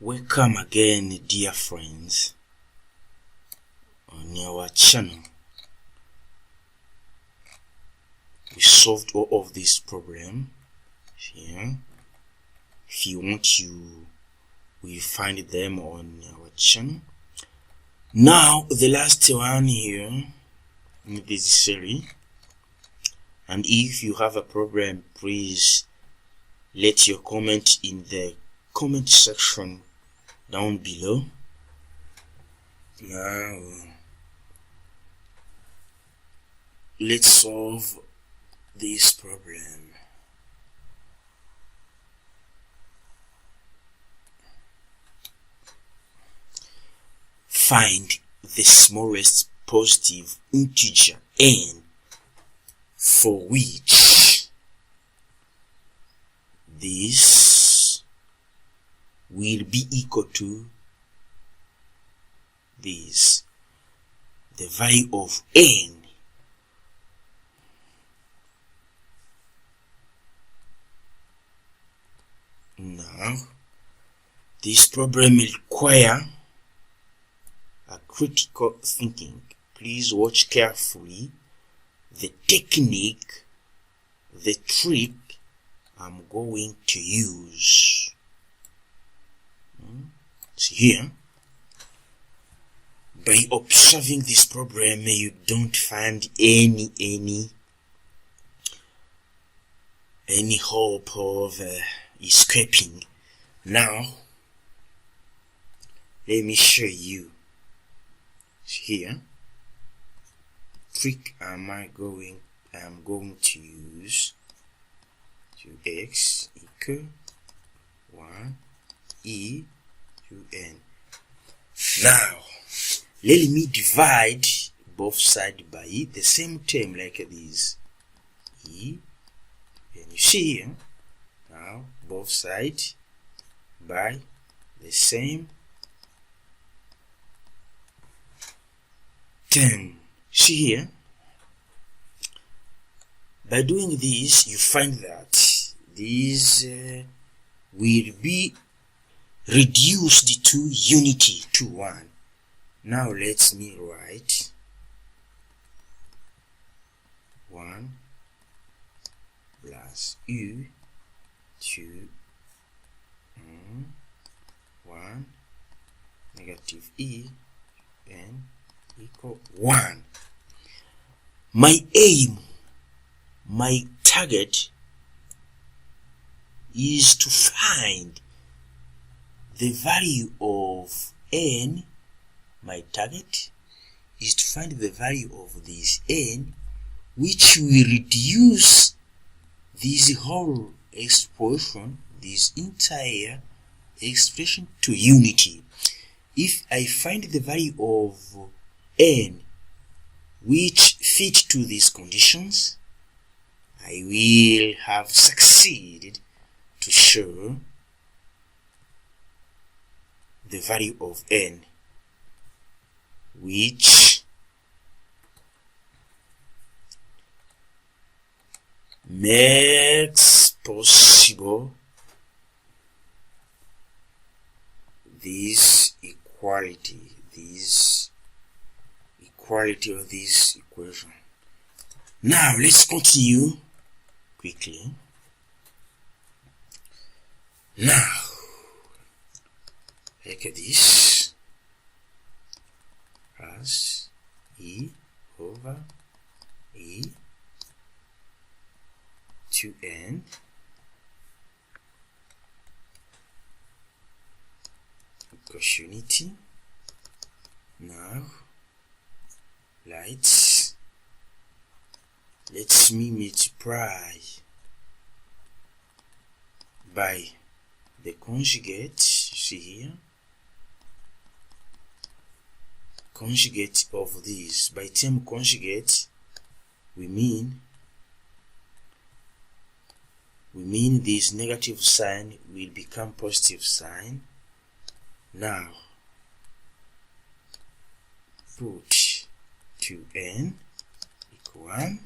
Welcome again, dear friends, on our channel. We solved all of this problem here. If you want, you will find them on our channel. Now the last one here in this series, and if you have a problem, please let your comment in the comment section down below. Now let's solve this problem. Find the smallest positive integer n for which this will be equal to this, the value of n. Now, this problem will require a critical thinking. Please watch carefully the technique, the trick I'm going to use. So here, by observing this problem, you don't find any hope of escaping. Now, let me show you. Here, trick I'm going to use to x equal 1 e to n. Now, let me divide both sides by the same term like this. E, and you see here, now both sides by the same term. See here, by doing this, you find that this will be reduced to unity, to 1. Now let me write 1 plus u to 1 negative e n equal 1. My aim, my target is to find the value of n. My target is to find the value of this n, which will reduce this whole expression, this entire expression, to unity. If I find the value of n which fit to these conditions, I will have succeeded to show the value of n which makes possible this equality of this equation. Now let's continue quickly. Now, like this, plus e over e to n equals unity. Now, let's me multiply by the conjugate. See here, conjugate of this. By term conjugate, we mean this negative sign will become positive sign. Now put 2n equal 1.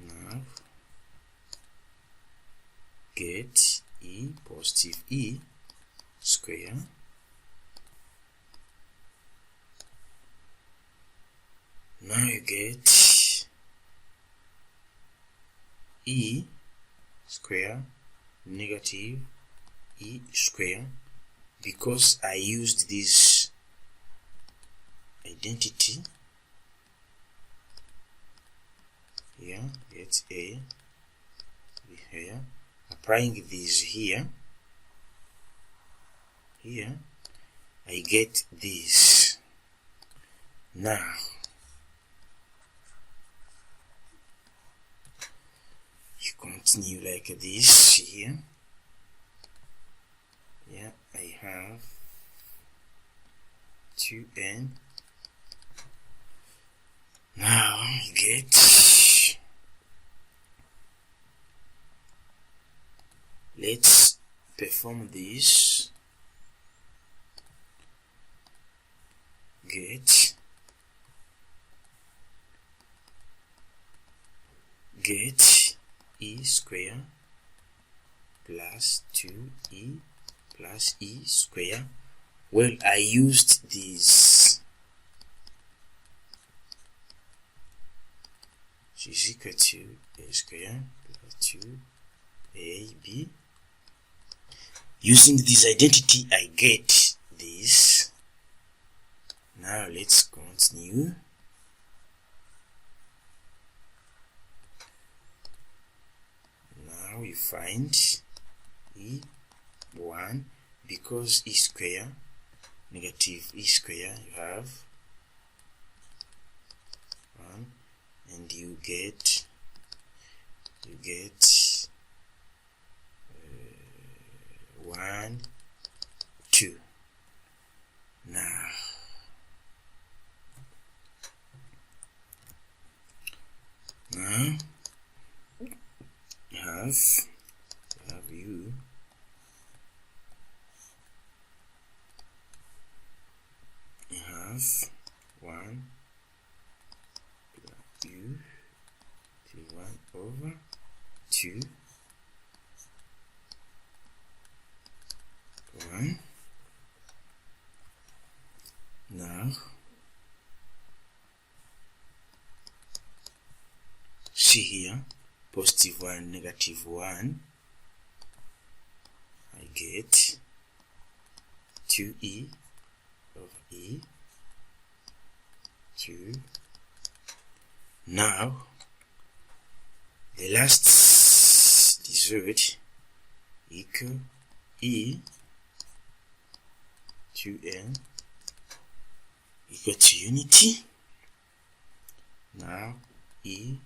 Now get e positive e square now you get e square negative e square because I used this identity here. Get a here, applying this here I get this. Now you continue like this here. Yeah, I have 2n. Now you get, let's perform this. Get e square plus 2e plus e square. Well, I used this, which is equal to a square plus 2ab. Using this identity I get this. Now let's continue. Now you find e1 because e square negative e square, you have 1 and you get 1 2. Now you have u you have 1 plus u 1 over 2 1. Now see here, positive 1 negative 1, I get 2e of e 2. Now the last result equal e 2n equal to unity. Now e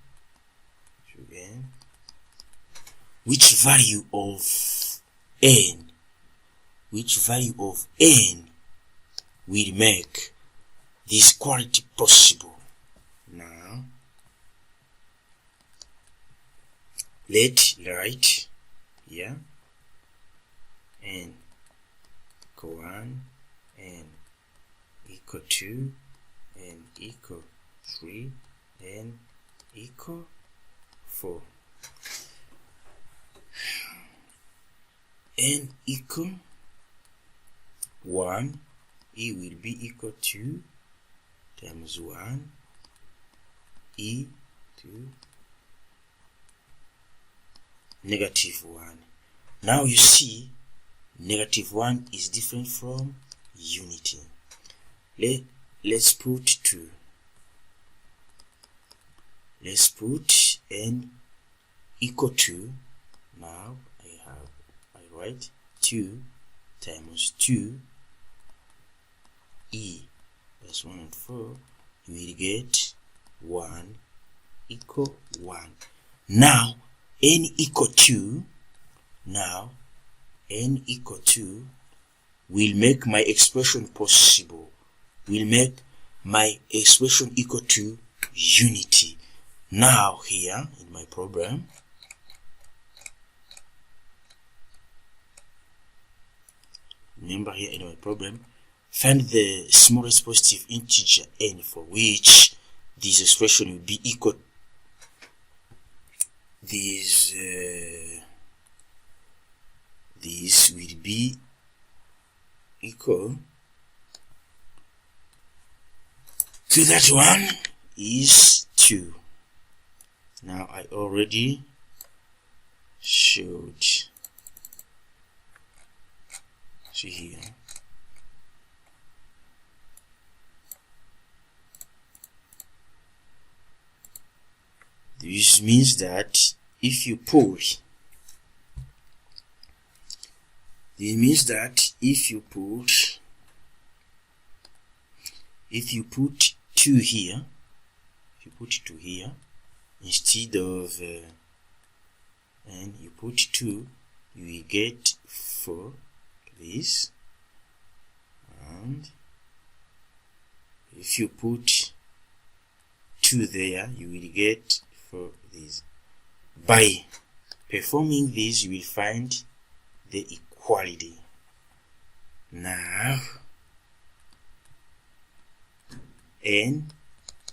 2n, which value of n will make this quality possible. Now let's write here n equal 1, n equal 2, n equal 3, n equal 4. N equal 1, e will be equal to times 1, e 2, negative 1. Now you see negative 1 is different from unity. Let's put 2. Let's put n equal to, now I write 2 times 2 e plus 1 and 4, you will get 1 equal 1. Now n equal 2, will make my expression possible, will make my expression equal to unity. Now here in my program, remember here in my program, find the smallest positive integer n for which this expression will be equal. This this will be equal to that one is 2. Now I already showed, see here, this means that if you put, if you put 2 here, instead of and you put 2, you will get 4 this, and if you put 2 there, you will get 4 this. By performing this, you will find the equality. Now n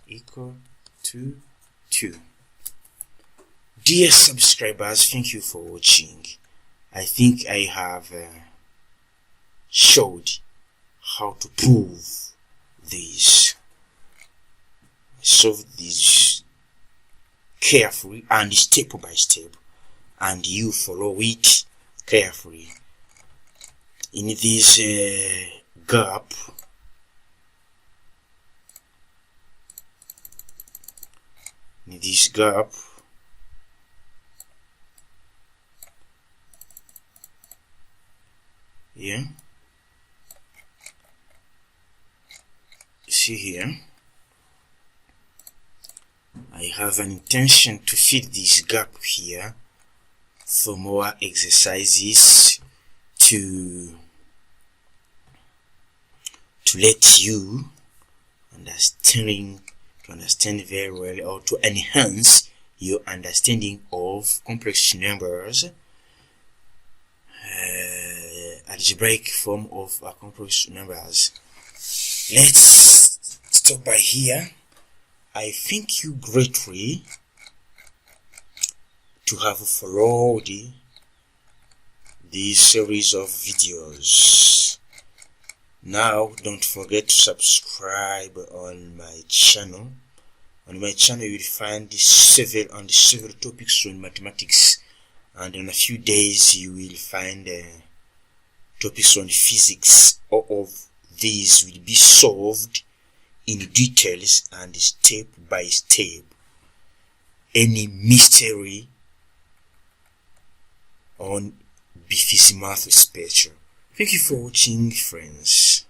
equal to 2. Dear subscribers, thank you for watching. I think I have showed how to prove this. I solved this carefully and step by step, and you follow it carefully. In this gap, yeah, see here, I have an intention to fill this gap here for more exercises to let you understand very well, or to enhance your understanding of complex numbers, algebraic form of complex numbers. Let's stop by here. I thank you greatly to have followed this series of videos. Now don't forget to subscribe on my channel. On my channel you will find several topics on mathematics, and in a few days you will find topics on physics. All of these will be solved in details and step by step. Any mystery on BiPhysiMath-Special. Thank you for watching, friends.